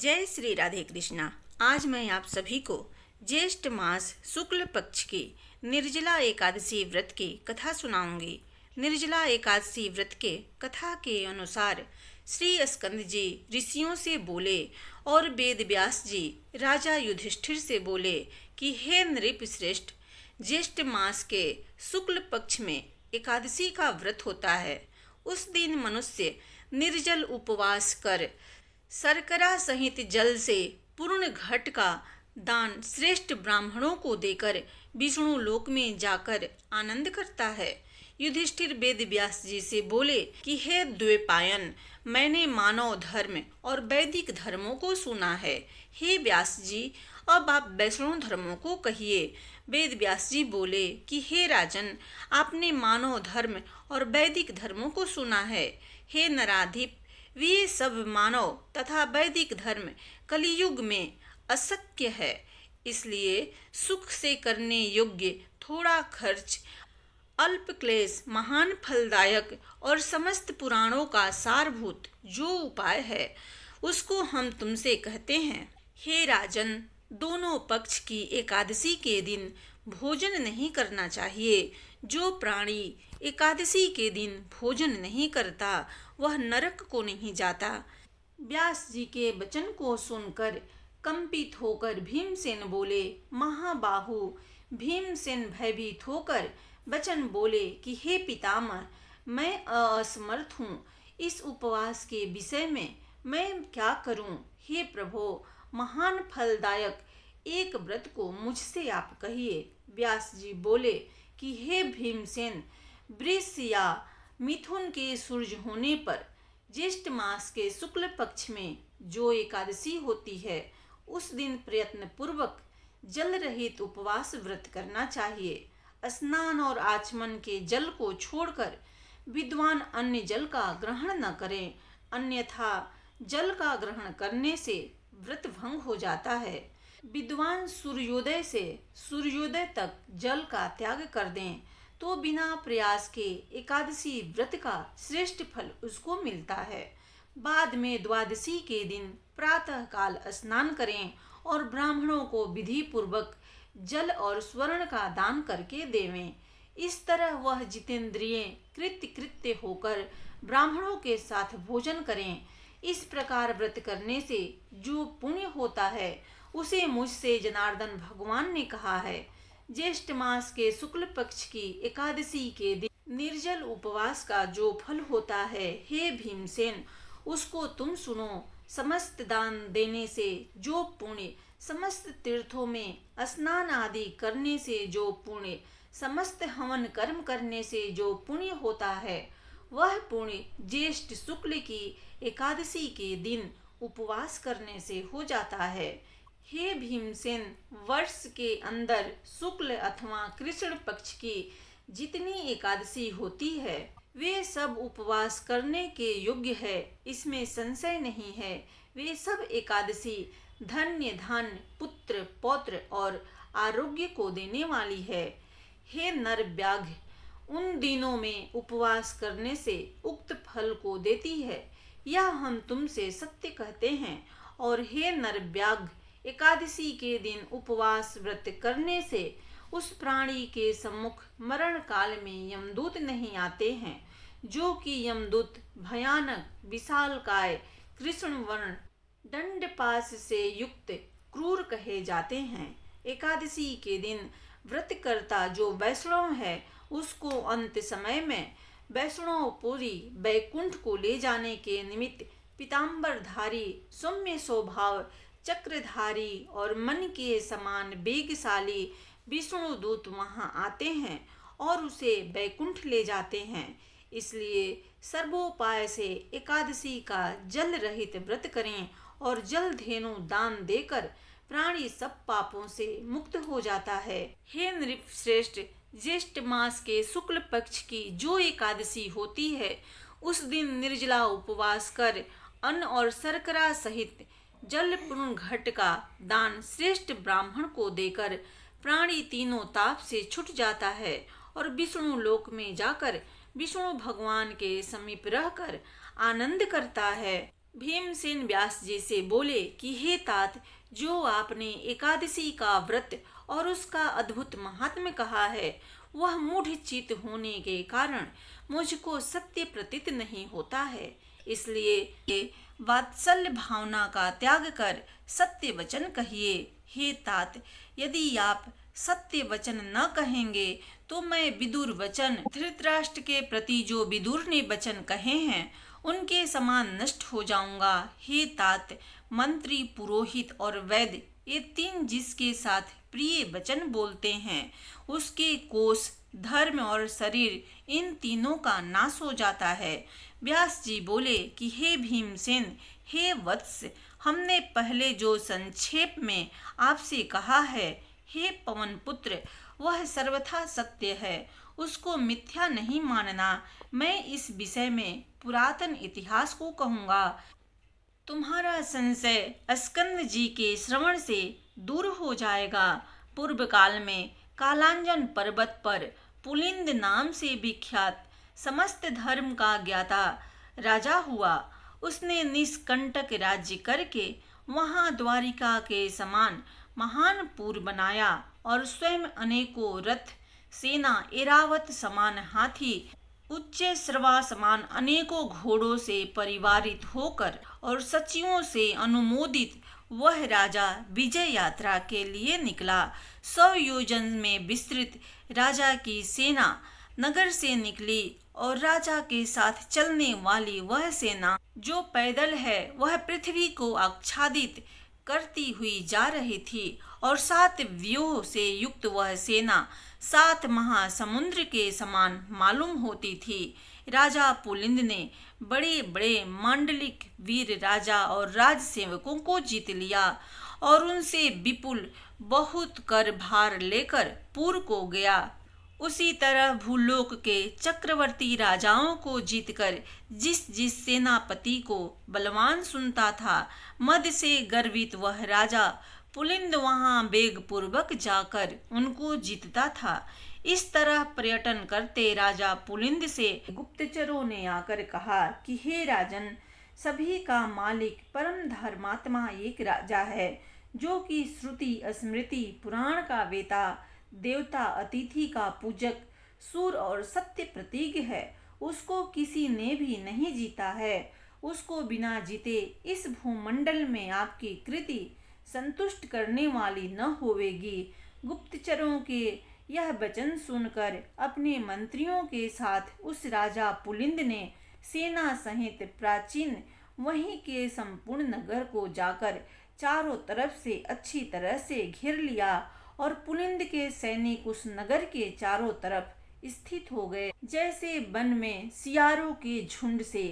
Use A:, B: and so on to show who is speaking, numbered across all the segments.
A: जय श्री राधे कृष्णा। आज मैं आप सभी को ज्येष्ठ मास शुक्ल पक्ष की निर्जला एकादशी व्रत की कथा सुनाऊंगी। निर्जला एकादशी व्रत के कथा के अनुसार श्री स्कंद जी ऋषियों से बोले और वेद व्यास जी राजा युधिष्ठिर से बोले कि हे नृप श्रेष्ठ, ज्येष्ठ मास के शुक्ल पक्ष में एकादशी का व्रत होता है। उस दिन मनुष्य निर्जल उपवास कर शर्करा सहित जल से पूर्ण घट का दान श्रेष्ठ ब्राह्मणों को देकर विष्णु लोक में जाकर आनंद करता है। युधिष्ठिर वेद व्यास जी से बोले कि हे द्वैपायन, मैंने मानव धर्म और वैदिक धर्मों को सुना है। हे व्यास जी, अब आप वैष्णव धर्मों को कहिए। वेद व्यास जी बोले कि हे राजन, आपने मानव धर्म और वैदिक धर्मों को सुना है। हे नराधिप, वे सब मानव तथा वैदिक धर्म कलियुग में अशक्य है, इसलिए सुख से करने योग्य थोड़ा खर्च, अल्प क्लेश महान फलदायक और समस्त पुराणों का सारभूत जो उपाय है उसको हम तुमसे कहते हैं। हे राजन, दोनों पक्ष की एकादशी के दिन भोजन नहीं करना चाहिए। जो प्राणी एकादशी के दिन भोजन नहीं करता वह नरक को नहीं जाता। व्यास जी के वचन को सुनकर कंपित होकर भीमसेन बोले, महाबाहु। भीमसेन भयभीत होकर वचन बोले कि हे पितामह, मैं असमर्थ हूँ। इस उपवास के विषय में मैं क्या करूँ? हे प्रभो, महान फलदायक एक व्रत को मुझसे आप कहिए। व्यास जी बोले कि हे भीमसेन, वृष या मिथुन के सूर्य होने पर ज्येष्ठ मास के शुक्ल पक्ष में जो एकादशी होती है उस दिन प्रयत्न पूर्वक जल रहित उपवास व्रत करना चाहिए। स्नान और आचमन के जल को छोड़कर विद्वान अन्य जल का ग्रहण न करें, अन्यथा जल का ग्रहण करने से व्रत भंग हो जाता है। विद्वान सूर्योदय से सूर्योदय तक जल का त्याग कर दें तो बिना प्रयास के एकादशी व्रत का श्रेष्ठ फल उसको मिलता है। बाद में द्वादशी के दिन प्रातः काल स्नान करें और ब्राह्मणों को विधि पूर्वक जल और स्वर्ण का दान करके देवें। इस तरह वह जितेंद्रिय कृत्य होकर ब्राह्मणों के साथ भोजन करें। इस प्रकार व्रत करने से जो पुण्य होता है उसे मुझसे जनार्दन भगवान ने कहा है। ज्येष्ठ मास के शुक्ल पक्ष की एकादशी के दिन निर्जल उपवास का जो फल होता है, हे भीमसेन, उसको तुम सुनो। समस्त दान देने से जो पुण्य, समस्त तीर्थों में स्नान आदि करने से जो पुण्य, समस्त हवन कर्म करने से जो पुण्य होता है, वह पुण्य ज्येष्ठ शुक्ल की एकादशी के दिन उपवास करने से हो जाता है। हे भीमसेन, वर्ष के अंदर शुक्ल अथवा कृष्ण पक्ष की जितनी एकादशी होती है वे सब उपवास करने के योग्य है, इसमें संशय नहीं है। वे सब एकादशी धन्य, धन, पुत्र, पौत्र और आरोग्य को देने वाली है। हे नर व्याघ्र, उन दिनों में उपवास करने से उक्त फल को देती है, यह हम तुमसे सत्य कहते हैं। और हे नर व्याघ्र, एकादशी के दिन उपवास व्रत करने से उस प्राणी के सम्मुख मरण काल में यमदूत नहीं आते हैं, जो कि यमदूत भयानक, विशालकाय, कृष्ण वर्ण, दंडपाश से युक्त क्रूर कहे जाते हैं। एकादशी के दिन व्रत करता जो वैष्णव है उसको अंत समय में वैष्णवपुरी बैकुंठ को ले जाने के निमित्त पीताम्बरधारी, सौम्य स्वभाव, चक्रधारी और मन के समान वेगशाली विष्णु दूत वहां आते हैं और उसे बैकुंठ ले जाते हैं। इसलिए सर्वोपाय से एकादशी का जल रहित व्रत करें और जल धेनु दान देकर प्राणी सब पापों से मुक्त हो जाता है। हे नृप श्रेष्ठ, ज्येष्ठ मास के शुक्ल पक्ष की जो एकादशी होती है उस दिन निर्जला उपवास कर अन्न और शर्करा सहित जल पूर्ण घट का दान श्रेष्ठ ब्राह्मण को देकर प्राणी तीनों ताप से छूट जाता है और विष्णु लोक में जाकर विष्णु भगवान के समीप रहकर आनंद करता है। भीमसेन व्यास जी से बोले कि हे तात, जो आपने एकादशी का व्रत और उसका अद्भुत महात्म्य कहा है, वह मूढ़ चित्त होने के कारण मुझको सत्य प्रतीत नहीं होता है। इसलिए ये वात्सल्य भावना का त्याग कर सत्य वचन कहिए। हे तात, यदि आप सत्य वचन न कहेंगे तो मैं विदुर वचन, धृतराष्ट्र के प्रति जो विदुर ने वचन कहे हैं उनके समान नष्ट हो जाऊंगा। हे तात, मंत्री, पुरोहित और वैद्य, ये तीन जिसके साथ प्रिय वचन बोलते हैं, उसके कोष, धर्म और शरीर, इन तीनों का नाश हो जाता है। व्यास जी बोले कि हे भीमसेन, हे वत्स, हमने पहले जो संक्षेप में आपसे कहा है, हे पवन पुत्र, वह सर्वथा सत्य है, उसको मिथ्या नहीं मानना। मैं इस विषय में पुरातन इतिहास को कहूँगा। तुम्हारा संशय स्कंद जी के श्रवण से दूर हो जाएगा। पूर्व काल में कालांजन पर्वत पर पुलिंद नाम से विख्यात समस्त धर्म का ज्ञाता राजा हुआ। उसने निष्कंटक राज्य करके वहां द्वारिका के समान महान पुर बनाया और स्वयं अनेकों रथ, सेना, एरावत समान हाथी, उच्च श्रवा समान अनेकों घोड़ों से परिवारित होकर और सचिवों से अनुमोदित वह राजा विजय यात्रा के लिए निकला। 100 योजन में विस्तृत राजा की सेना नगर से निकली और राजा के साथ चलने वाली वह सेना जो पैदल है, वह पृथ्वी को आच्छादित करती हुई जा रही थी और 7 व्यूह से युक्त वह सेना 7 महासमुद्र के समान मालूम होती थी। राजा पुलिंद ने बड़े बड़े मांडलिक वीर राजा और राज सेवकों को जीत लिया और उनसे विपुल बहुत कर भार लेकर पुर को गया। उसी तरह भूलोक के चक्रवर्ती राजाओं को जीतकर जिस जिस सेनापति को बलवान सुनता था, मद से गर्वित वह राजा पुलिंद वहां वेग पूर्वक जाकर उनको जीतता था। इस तरह पर्यटन करते राजा पुलिंद से गुप्तचरों ने आकर कहा कि हे राजन, सभी का मालिक परम धर्मात्मा एक राजा है, जो कि श्रुति, स्मृति, पुराण का वेता, देवता, अतिथि का पूजक, सूर और सत्य प्रतीक है। उसको किसी ने भी नहीं जीता है। उसको बिना जीते इस भूमंडल में आपकी कृति संतुष्ट करने वाली न होवेगी। गुप्तचरों के यह वचन सुनकर अपने मंत्रियों के साथ उस राजा पुलिंद ने सेना सहित प्राचीन वहीं के संपूर्ण नगर को जाकर चारों तरफ से अच्छी तरह से घेर लिया और पुलिंद के सैनिक उस नगर के चारों तरफ स्थित हो गए। जैसे वन में सियारों के झुंड से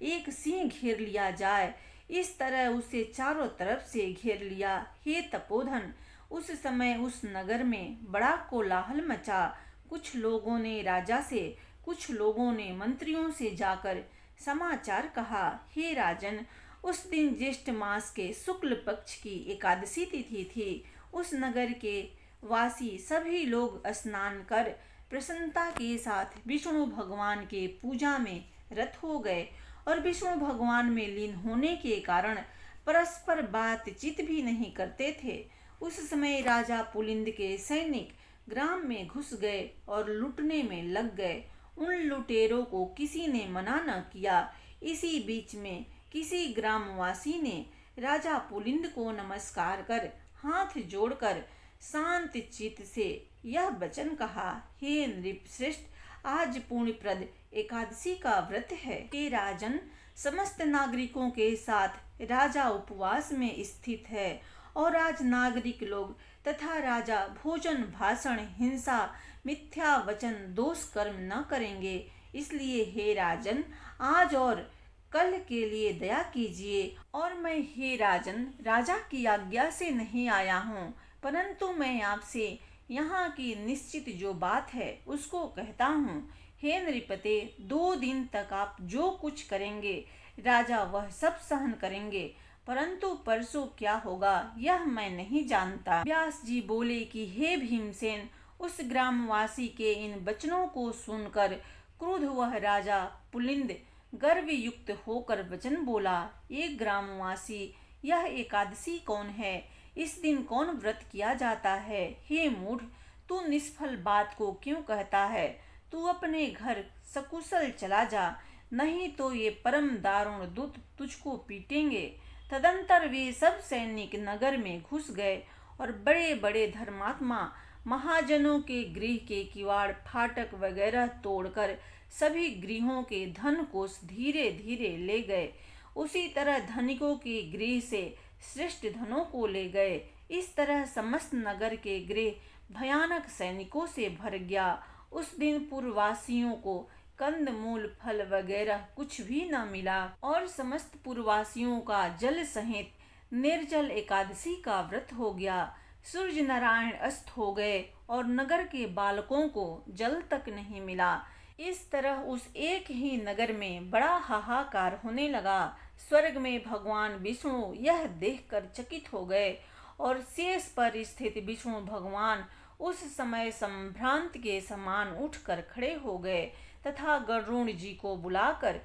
A: एक सिंह घेर लिया जाए, इस तरह उसे चारों तरफ से घेर लिया। हे तपोधन, उस समय उस नगर में बड़ा कोलाहल मचा। कुछ लोगों ने राजा से, कुछ लोगों ने मंत्रियों से जाकर समाचार कहा, हे राजन, उस दिन ज्येष्ठ मास के शुक्ल पक्ष की एकादशी तिथि थी। उस नगर के वासी सभी लोग स्नान कर प्रसन्नता के साथ विष्णु भगवान के पूजा में रत हो गए और विष्णु भगवान में लीन होने के कारण परस्पर बातचीत भी नहीं करते थे। उस समय राजा पुलिंद के सैनिक ग्राम में घुस गए और लूटने में लग गए। उन लुटेरों को किसी ने मना न किया। इसी बीच में किसी ग्रामवासी ने राजा पुलिंद को नमस्कार कर हाथ जोड़कर शांत चित्त से यह वचन कहा, हे नृपश्रेष्ठ, आज पुण्यप्रद एकादशी का व्रत है। हे राजन, समस्त नागरिकों के साथ राजा उपवास में स्थित है और आज नागरिक लोग तथा राजा भोजन, भाषण, हिंसा, मिथ्या वचन, दोष कर्म न करेंगे। इसलिए हे राजन, आज और कल के लिए दया कीजिए। और मैं हे राजन राजा की आज्ञा से नहीं आया हूँ, परंतु मैं आपसे यहाँ की निश्चित जो बात है उसको कहता हूँ। हे नृपते, 2 दिन तक आप जो कुछ करेंगे राजा वह सब सहन करेंगे, परंतु परसों क्या होगा यह मैं नहीं जानता। व्यास जी बोले कि हे भीमसेन, उस ग्रामवासी के इन वचनों को सुनकर क्रुद्ध वह राजा पुलिंद गर्व युक्त होकर वचन बोला, एक ग्रामवासी, यह एकादशी कौन है? इस दिन कौन व्रत किया जाता है? हे मूढ़, तू निष्फल बात को क्यों कहता है? तू अपने घर सकुशल चला जा, नहीं तो ये परम दारुण दूत तुझको पीटेंगे। तदंतर वे सब सैनिक नगर में घुस गए और बड़े बड़े धर्मात्मा महाजनों के गृह के किवाड़ फाटक वगैरह तोड़कर सभी गृहों के धन कोष धीरे धीरे ले गए। उसी तरह धनिकों के गृह से श्रेष्ठ धनों को ले गए। इस तरह समस्त नगर के गृह भयानक सैनिकों से भर गया। उस दिन पुरवासियों को कंद मूल फल वगैरह कुछ भी न मिला और समस्त पुरवासियों का जल सहित निर्जल एकादशी का व्रत हो गया। सूर्य नारायण अस्त हो गए और नगर के बालकों को जल तक नहीं मिला। इस तरह उस एक ही नगर में बड़ा हाहाकार होने लगा। स्वर्ग में भगवान विष्णु यह देखकर चकित हो गए और शेष पर स्थित विष्णु भगवान उस समय संभ्रांत के समान उठकर खड़े हो गए तथा गरुण जी को बुलाकर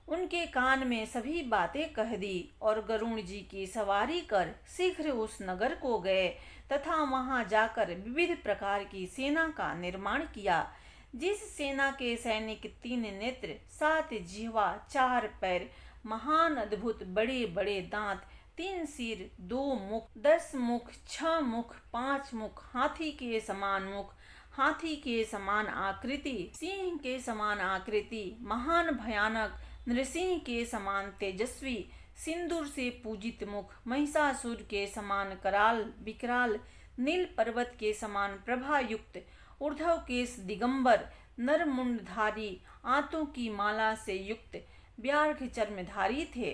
A: उनके कान में सभी बातें कह दी और गरुण जी की सवारी कर शीघ्र उस नगर को गए तथा वहां जाकर विविध प्रकार की सेना का निर्माण किया। जिस सेना के सैनिक 3 नेत्र, 7 जिह्वा, 4 पैर, महान अद्भुत बड़े बड़े दांत, 3 सिर, 2 मुख, 10 मुख, 6 मुख, 5 मुख, हाथी के समान मुख, हाथी के समान आकृति, सिंह के समान आकृति, महान भयानक नृसिंह के समान तेजस्वी, सिंदूर से पूजित मुख, महिषासुर के समान कराल विकराल, नील पर्वत के समान प्रभा युक्त, ऊर्ध्व केश दिगंबर, नर मुंडधारी, आंतों की माला से युक्त, व्याघ्र चर्मधारी थे।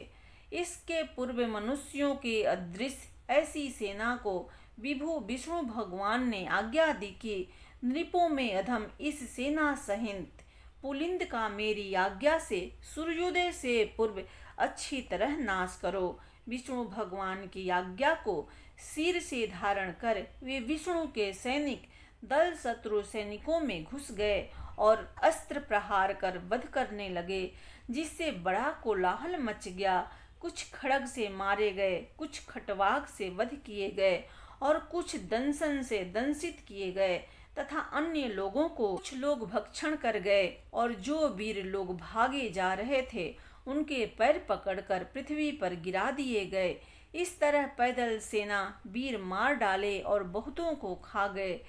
A: इसके पूर्व मनुष्यों के अदृश्य ऐसी सेना को विभु विष्णु भगवान ने आज्ञा दी कि नृपों में अधम इस सेना सहित पुलिंद का मेरी आज्ञा से सूर्योदय से पूर्व अच्छी तरह नाश करो। विष्णु भगवान की आज्ञा को सिर से धारण कर वे विष्णु के सैनिक दल शत्रु सैनिकों में घुस गए और अस्त्र प्रहार कर वध करने लगे, जिससे बड़ा कोलाहल मच गया। कुछ खड्ग से मारे गए, कुछ खटवाक से वध किए गए और कुछ दंशन से दंशित किए गए तथा अन्य लोगों को कुछ लोग भक्षण कर गए और जो वीर लोग भागे जा रहे थे उनके पैर पकड़कर पृथ्वी पर गिरा दिए गए। इस तरह पैदल सेना वीर मार डाले और बहुतों को खा गए।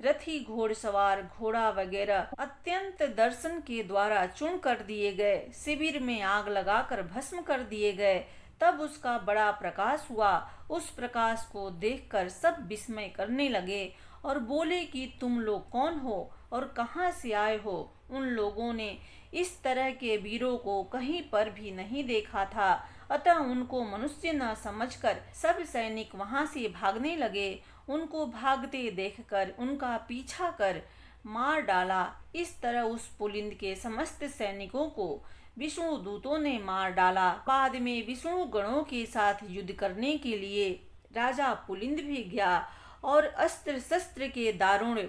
A: रथी घोड़सवार घोड़ा वगैरह अत्यंत दर्शन के द्वारा चूर्ण कर दिए गए, शिविर में आग लगाकर भस्म कर दिए गए। तब उसका बड़ा प्रकाश हुआ। उस प्रकाश को देखकर सब विस्मय करने लगे और बोले कि तुम लोग कौन हो और कहाँ से आए हो? उन लोगों ने इस तरह के वीरों को कहीं पर भी नहीं देखा था, अतः उनको मनुष्य न समझकर सब सैनिक वहां से भागने लगे। उनको भागते देखकर उनका पीछा कर मार डाला। इस तरह उस पुलिंद के समस्त सैनिकों को विष्णु दूतों ने मार डाला। बाद में विष्णु गणों के साथ युद्ध करने के लिए राजा पुलिंद भी गया और अस्त्र शस्त्र के दारुण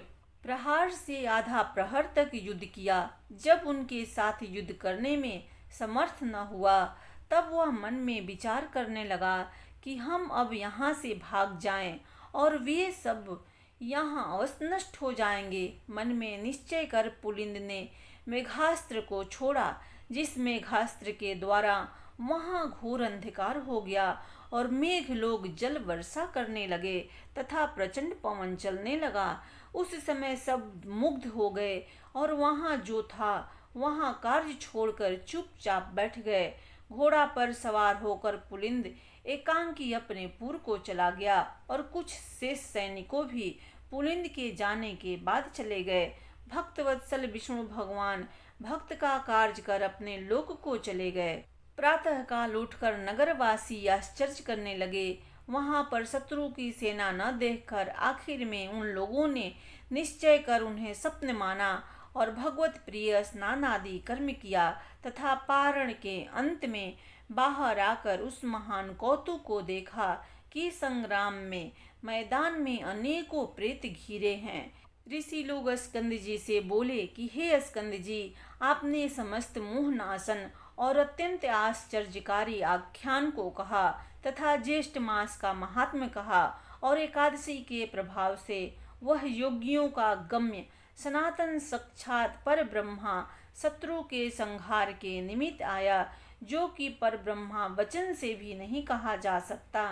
A: प्रहार से आधा प्रहर तक युद्ध किया। जब उनके साथ युद्ध करने में समर्थ न हुआ, तब वह मन में विचार करने लगा कि हम अब यहाँ से भाग जाएं और वे सब यहाँ अवश्य नष्ट हो जाएंगे। मन में निश्चय कर पुलिंद ने मेघास्त्र को छोड़ा, जिस मेघास्त्र के द्वारा वहाँ घोर अंधकार हो गया और मेघ लोग जल वर्षा करने लगे तथा प्रचंड पवन चलने लगा। उस समय सब मुग्ध हो गए और वहाँ जो था वहाँ कार्य छोड़कर चुपचाप बैठ गए। घोड़ा पर सवार होकर पुलिंद एकांकी अपने पुर को चला गया और कुछ शेष सैनिकों भी पुलिंद के जाने के बाद चले गए। भक्तवत्सल विष्णु भगवान भक्त का कार्य कर अपने लोक को चले गए। प्रातः काल उठकर नगरवासी आश्चर्य करने लगे। वहां पर शत्रु की सेना न देखकर आखिर में उन लोगों ने निश्चय कर उन्हें स्वप्न माना और भगवत प्रिय स्नान आदि कर्म किया तथा पारण के अंत में बाहर आकर उस महान कौतुक को देखा कि संग्राम में मैदान में अनेकों प्रेत घिरे हैं। ऋषि लोग स्कंद जी से बोले कि हे स्कंद जी, आपने समस्त मोह नाशन और अत्यंत आश्चर्यकारी आख्यान को कहा तथा ज्येष्ठ मास का महात्म्य कहा और एकादशी के प्रभाव से वह योगियों का गम्य सनातन साक्षात पर ब्रह्मा शत्रु के संहार के निमित्त आया, जो कि पर ब्रह्मा वचन से भी नहीं कहा जा सकता।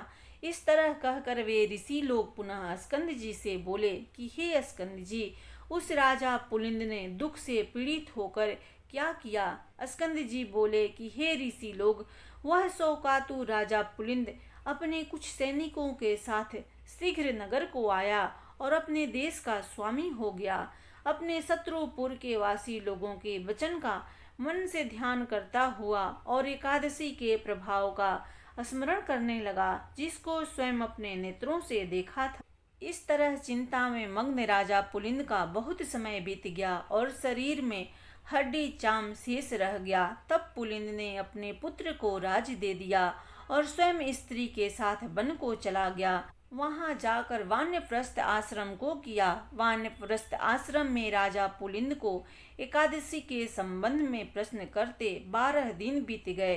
A: इस तरह कहकर वे ऋषि लोग पुनः स्कंद जी से बोले कि हे स्कंद जी, उस राजा पुलिंद ने दुख से पीड़ित होकर क्या किया। स्कंद जी बोले कि हे ऋषि लोग, वह शोकातुर राजा पुलिंद अपने कुछ सैनिकों के साथ शीघ्र नगर को आया और अपने देश का स्वामी हो गया। अपने शत्रुपुर के वासी लोगों के वचन का मन से ध्यान करता हुआ और एकादशी के प्रभाव का स्मरण करने लगा, जिसको स्वयं अपने नेत्रों से देखा था। इस तरह चिंता में मग्न राजा पुलिंद का बहुत समय बीत गया और शरीर में हड्डी चाम शेष रह गया। तब पुलिंद ने अपने पुत्र को राज दे दिया और स्वयं स्त्री के साथ वन को चला गया। वहां जाकर वानप्रस्थ आश्रम को किया। वानप्रस्थ आश्रम में राजा पुलिंद को एकादशी के संबंध में प्रश्न करते 12 दिन बीत गए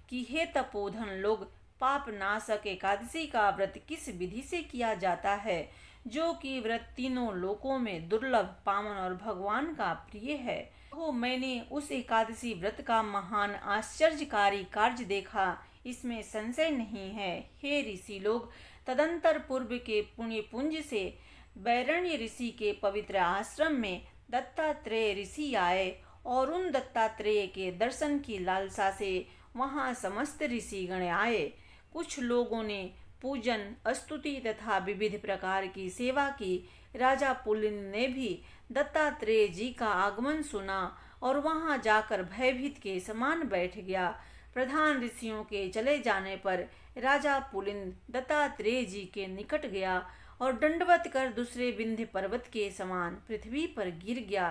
A: कि हे तपोधन लोग, पाप नाशक एकादशी का व्रत किस विधि से किया जाता है, जो कि व्रत तीनों लोकों में दुर्लभ, पावन और भगवान का प्रिय है। मैंने उस एकादशी व्रत का महान आश्चर्यकारी कार्य देखा, इसमें संशय नहीं है। हे ऋषि लोग, तदंतर पूर्व के पुण्य पुंज से वैरण्य ऋषि के पवित्र आश्रम में दत्तात्रेय ऋषि आए और उन दत्तात्रेय के दर्शन की लालसा से वहां समस्त ऋषिगण आए। कुछ लोगों ने पूजन, स्तुति तथा विविध प्रकार की सेवा की। राजा पुलिंद ने भी दत्तात्रेय जी का आगमन सुना और वहां जाकर भयभीत के समान बैठ गया। प्रधान ऋषियों के चले जाने पर राजा पुलिंद दत्तात्रेय जी के निकट गया और दंडवत कर दूसरे विंध्य पर्वत के समान पृथ्वी पर गिर गया।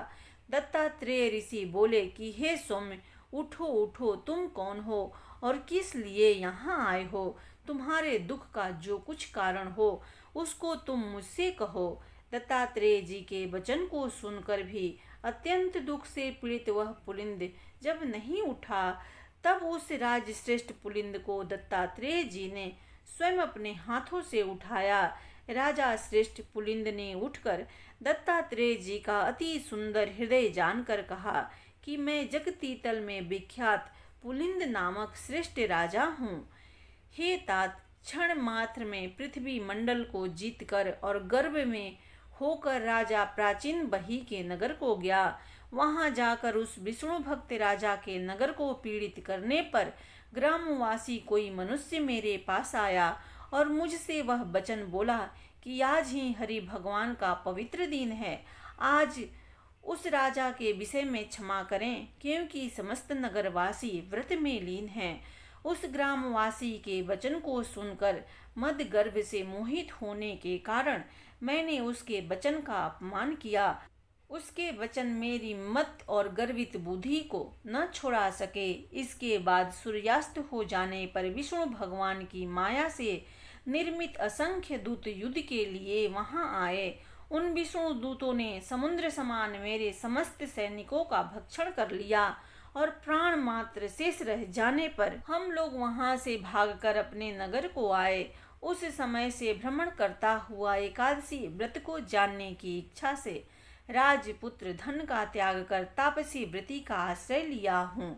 A: दत्तात्रेय ऋषि बोले कि हे सौम्य, उठो उठो, तुम कौन हो और किस लिए यहाँ आए हो। तुम्हारे दुख का जो कुछ कारण हो उसको तुम मुझसे कहो। दत्तात्रेय जी के वचन को सुनकर भी अत्यंत दुख से पीड़ित वह पुलिंद जब नहीं उठा, तब उस राजश्रेष्ठ पुलिंद को दत्तात्रेय जी ने स्वयं अपने हाथों से उठाया। राजा श्रेष्ठ पुलिंद ने उठकर दत्तात्रेय जी का अति सुंदर हृदय जानकर कहा कि मैं जगतीतल में विख्यात पुलिंद नामक श्रेष्ठ राजा हूँ। हे तात, क्षण मात्र में पृथ्वी मंडल को जीतकर और गर्भ में होकर राजा प्राचीन बही के नगर को गया। वहां जाकर उस विष्णु भक्त राजा के नगर को पीड़ित करने पर ग्रामवासी कोई मनुष्य मेरे पास आया और मुझसे वह वचन बोला कि आज ही हरि भगवान का पवित्र दिन है। आज उस राजा के विषय में क्षमा करें, क्योंकि समस्त नगरवासी व्रत में लीन हैं। उस ग्रामवासी के वचन को सुनकर मद गर्भ से मोहित होने के कारण मैंने उसके वचन का अपमान किया। उसके वचन मेरी मत और गर्वित बुद्धि को न छोड़ा सके। इसके बाद सूर्यास्त हो जाने पर विष्णु भगवान की माया से निर्मित असंख्य दूत युद्ध के लिए वहां आए। उन विष्णु दूतों ने समुद्र समान मेरे समस्त सैनिकों का भक्षण कर लिया और प्राण मात्र शेष रह जाने पर हम लोग वहां से भागकर अपने नगर को आए। उस समय से भ्रमण करता हुआ एकादशी व्रत को जानने की इच्छा से राजपुत्र धन का त्याग कर तापसी व्रति का आश्रय लिया हूँ।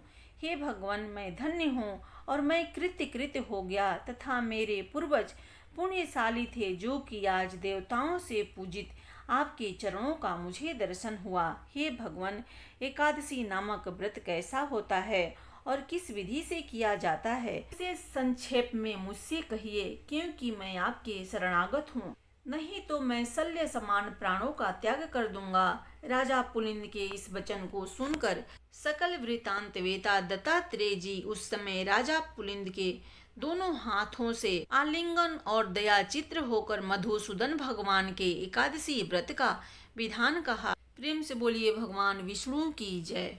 A: हे भगवान, मैं धन्य हूँ और मैं कृत हो गया तथा मेरे पूर्वज पुण्यशाली थे, जो कि आज देवताओं से पूजित आपके चरणों का मुझे दर्शन हुआ। हे भगवान, एकादशी नामक व्रत कैसा होता है और किस विधि से किया जाता है, इसे संक्षेप में मुझसे कहिए, क्योंकि मैं आपके शरणागत हूँ, नहीं तो मैं शल्य समान प्राणों का त्याग कर दूंगा। राजा पुलिंद के इस वचन को सुनकर सकल वृतांत वेता दत्तात्रेय जी उस समय राजा पुलिंद के दोनों हाथों से आलिंगन और दया चित्र होकर मधुसूदन भगवान के एकादशी व्रत का विधान कहा। प्रेम से बोलिए भगवान विष्णु की जय।